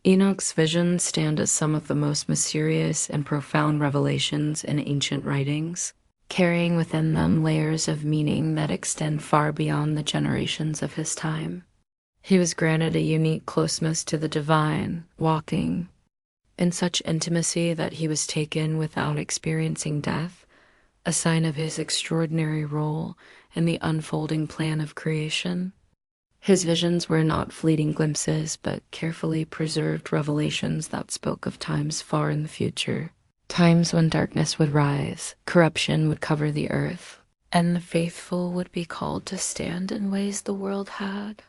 Enoch's visions stand as some of the most mysterious and profound revelations in ancient writings, carrying within them layers of meaning that extend far beyond the generations of his time. He was granted a unique closeness to the divine, walking in such intimacy that he was taken without experiencing death, a sign of his extraordinary role in the unfolding plan of creation. His visions were not fleeting glimpses, but carefully preserved revelations that spoke of times far in the future. Times when darkness would rise, corruption would cover the earth, and the faithful would be called to stand in ways the world had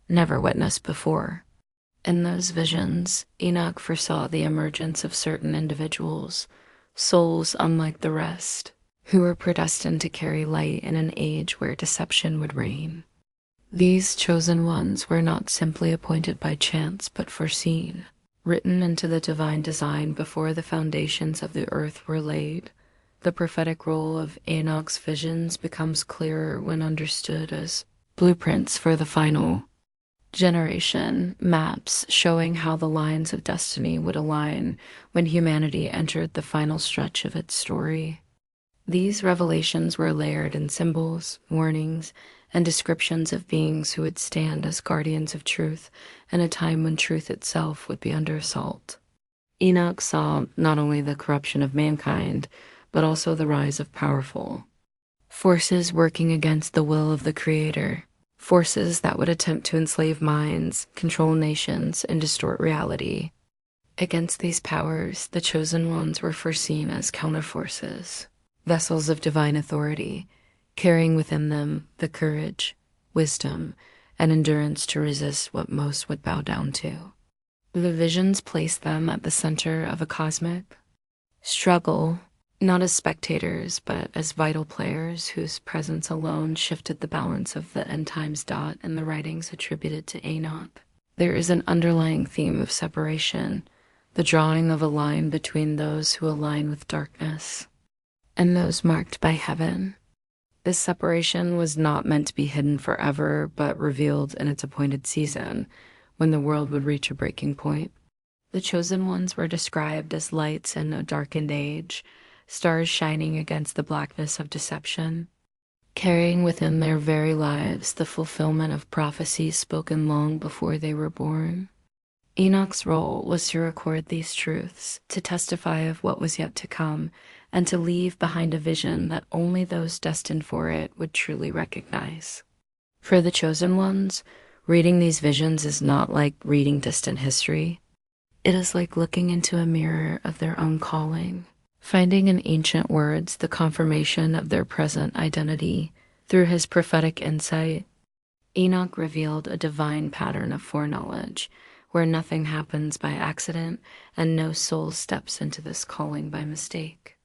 never witnessed before. In those visions, Enoch foresaw the emergence of certain individuals, souls unlike the rest, who were predestined to carry light in an age where deception would reign. These chosen ones were not simply appointed by chance, but foreseen, written into the divine design before the foundations of the earth were laid. The prophetic role of Enoch's visions becomes clearer when understood as blueprints for the final generation, maps showing how the lines of destiny would align when humanity entered the final stretch of its story. These revelations were layered in symbols, warnings, and descriptions of beings who would stand as guardians of truth in a time when truth itself would be under assault. Enoch saw not only the corruption of mankind, but also the rise of powerful forces working against the will of the Creator, forces that would attempt to enslave minds, control nations, and distort reality. Against these powers, the chosen ones were foreseen as counterforces, vessels of divine authority, carrying within them the courage, wisdom, and endurance to resist what most would bow down to. The visions placed them at the center of a cosmic struggle, not as spectators, but as vital players whose presence alone shifted the balance of the end times. In the writings attributed to Enoch, there is an underlying theme of separation, the drawing of a line between those who align with darkness and those marked by heaven. This separation was not meant to be hidden forever, but revealed in its appointed season, when the world would reach a breaking point. The chosen ones were described as lights in a darkened age, stars shining against the blackness of deception, carrying within their very lives the fulfillment of prophecies spoken long before they were born. Enoch's role was to record these truths, to testify of what was yet to come, and to leave behind a vision that only those destined for it would truly recognize. For the chosen ones, reading these visions is not like reading distant history. It is like looking into a mirror of their own calling, finding in ancient words the confirmation of their present identity. Through his prophetic insight, Enoch revealed a divine pattern of foreknowledge, where nothing happens by accident and no soul steps into this calling by mistake.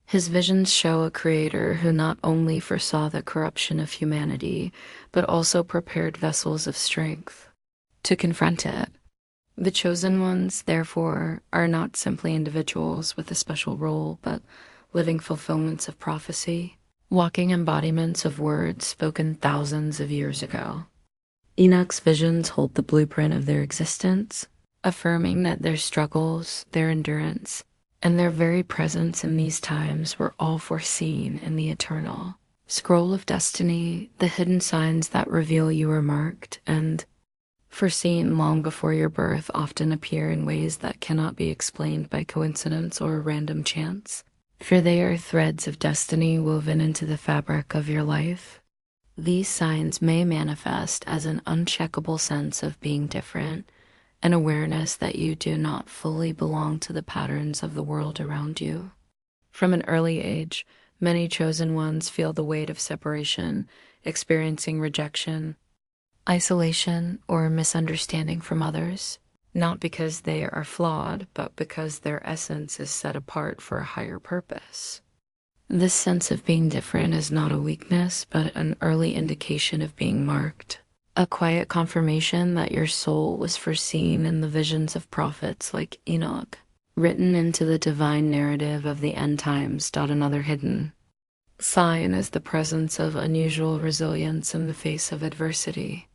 His visions show a creator who not only foresaw the corruption of humanity, but also prepared vessels of strength to confront it. The chosen ones, therefore, are not simply individuals with a special role, but living fulfillments of prophecy, walking embodiments of words spoken thousands of years ago. Enoch's visions hold the blueprint of their existence, affirming that their struggles, their endurance, and their very presence in these times were all foreseen in the eternal scroll of destiny, the hidden signs that reveal you are marked and foreseen long before your birth often appear in ways that cannot be explained by coincidence or random chance, for they are threads of destiny woven into the fabric of your life. These signs may manifest as an uncheckable sense of being different, an awareness that you do not fully belong to the patterns of the world around you. From an early age, many chosen ones feel the weight of separation, experiencing rejection, isolation, or misunderstanding from others, not because they are flawed, but because their essence is set apart for a higher purpose. This sense of being different is not a weakness, but an early indication of being marked. A quiet confirmation that your soul was foreseen in the visions of prophets like Enoch, written into the divine narrative of the end times. Another hidden sign is the presence of unusual resilience in the face of adversity.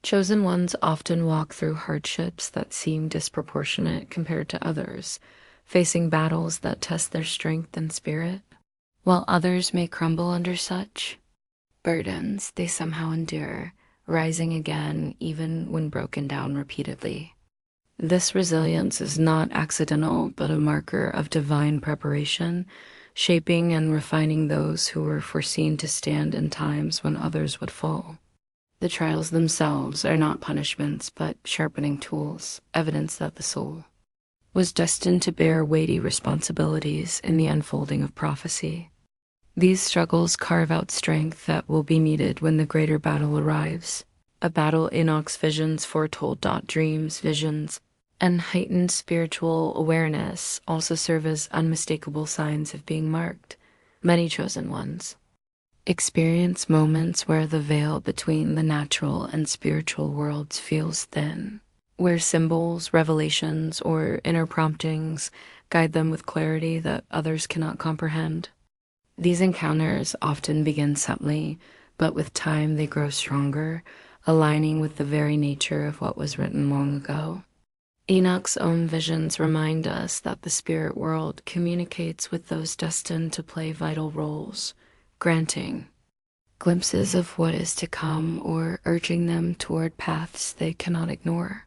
Chosen ones often walk through hardships that seem disproportionate compared to others, facing battles that test their strength and spirit. While others may crumble under such burdens, they somehow endure, rising again even when broken down repeatedly. This resilience is not accidental, but a marker of divine preparation, shaping and refining those who were foreseen to stand in times when others would fall. The trials themselves are not punishments, but sharpening tools, evidence that the soul was destined to bear weighty responsibilities in the unfolding of prophecy. These struggles carve out strength that will be needed when the greater battle arrives. A battle Enoch's visions foretold. Dreams, visions, and heightened spiritual awareness also serve as unmistakable signs of being marked. Many chosen ones experience moments where the veil between the natural and spiritual worlds feels thin, where symbols, revelations, or inner promptings guide them with clarity that others cannot comprehend. These encounters often begin subtly, but with time they grow stronger, aligning with the very nature of what was written long ago. Enoch's own visions remind us that the spirit world communicates with those destined to play vital roles, granting glimpses of what is to come or urging them toward paths they cannot ignore.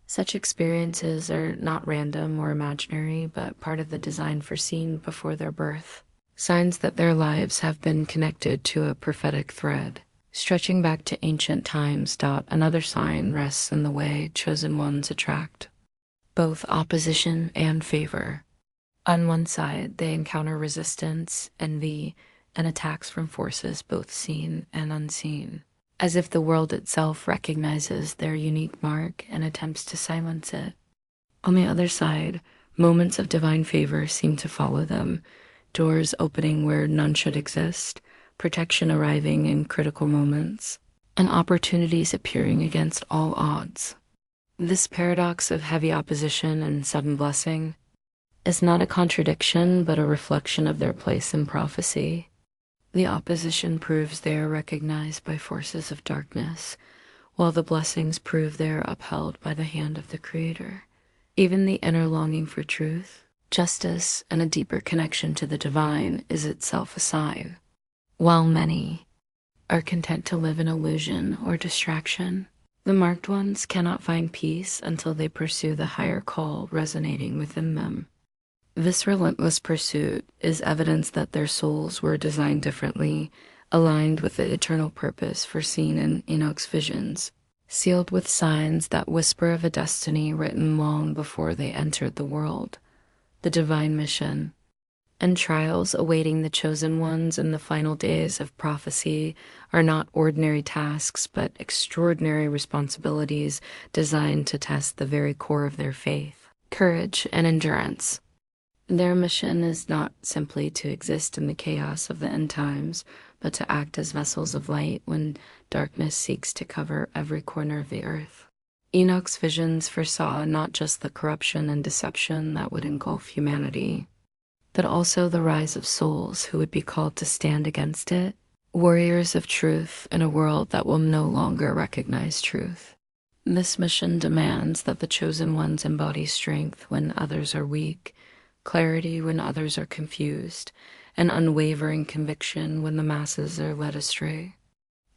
Such experiences are not random or imaginary, but part of the design foreseen before their birth, signs that their lives have been connected to a prophetic thread, stretching back to ancient times. Another sign rests in the way chosen ones attract both opposition and favor. On one side, they encounter resistance, envy, and attacks from forces both seen and unseen, as if the world itself recognizes their unique mark and attempts to silence it. On the other side, moments of divine favor seem to follow them, doors opening where none should exist, protection arriving in critical moments, and opportunities appearing against all odds. This paradox of heavy opposition and sudden blessing is not a contradiction, but a reflection of their place in prophecy. The opposition proves they are recognized by forces of darkness, while the blessings prove they are upheld by the hand of the Creator. Even the inner longing for truth, justice, and a deeper connection to the divine is itself a sign. While many are content to live in illusion or distraction, the marked ones cannot find peace until they pursue the higher call resonating within them. This relentless pursuit is evidence that their souls were designed differently, aligned with the eternal purpose foreseen in Enoch's visions, sealed with signs that whisper of a destiny written long before they entered the world. The divine mission and trials awaiting the chosen ones in the final days of prophecy are not ordinary tasks, but extraordinary responsibilities designed to test the very core of their faith, courage, and endurance. Their mission is not simply to exist in the chaos of the end times, but to act as vessels of light when darkness seeks to cover every corner of the earth. Enoch's visions foresaw not just the corruption and deception that would engulf humanity, but also the rise of souls who would be called to stand against it, warriors of truth in a world that will no longer recognize truth. This mission demands that the chosen ones embody strength when others are weak, clarity when others are confused, and unwavering conviction when the masses are led astray.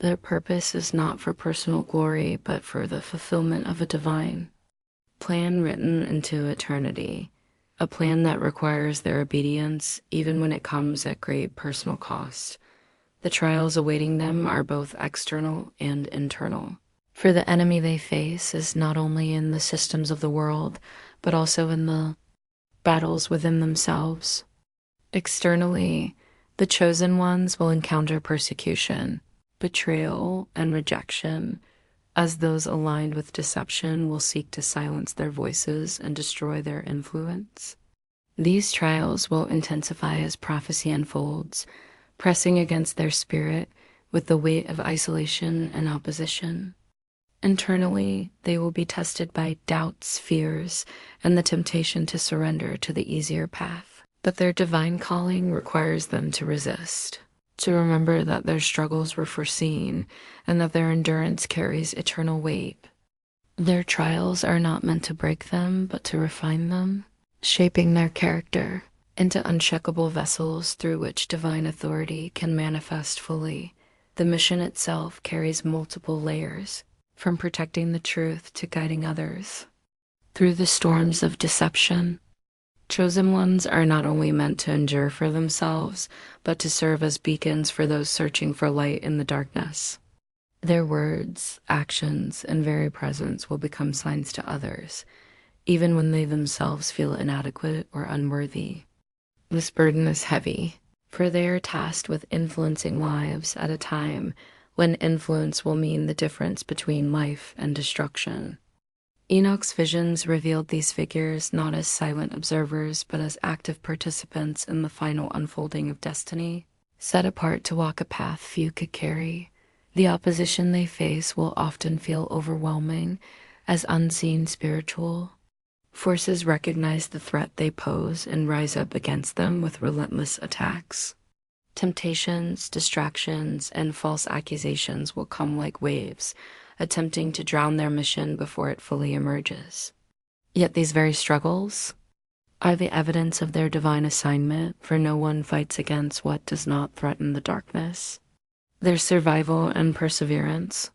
Their purpose is not for personal glory, but for the fulfillment of a divine plan written into eternity, a plan that requires their obedience even when it comes at great personal cost. The trials awaiting them are both external and internal, for the enemy they face is not only in the systems of the world, but also in the battles within themselves. Externally, the chosen ones will encounter persecution, betrayal, and rejection, as those aligned with deception will seek to silence their voices and destroy their influence. These trials will intensify as prophecy unfolds, pressing against their spirit with the weight of isolation and opposition. Internally, they will be tested by doubts, fears, and the temptation to surrender to the easier path. But their divine calling requires them to resist. to remember that their struggles were foreseen and that their endurance carries eternal weight. Their trials are not meant to break them, but to refine them, shaping their character into unshakable vessels through which divine authority can manifest fully. The mission itself carries multiple layers, from protecting the truth to guiding others. Through the storms of deception, chosen ones are not only meant to endure for themselves, but to serve as beacons for those searching for light in the darkness. Their words, actions, and very presence will become signs to others, even when they themselves feel inadequate or unworthy. This burden is heavy, for they are tasked with influencing lives at a time when influence will mean the difference between life and destruction. Enoch's visions revealed these figures not as silent observers, but as active participants in the final unfolding of destiny, set apart to walk a path few could carry. The opposition they face will often feel overwhelming, as unseen spiritual forces recognize the threat they pose and rise up against them with relentless attacks. Temptations, distractions, and false accusations will come like waves, attempting to drown their mission before it fully emerges. Yet these very struggles are the evidence of their divine assignment, for no one fights against what does not threaten the darkness. Their survival and perseverance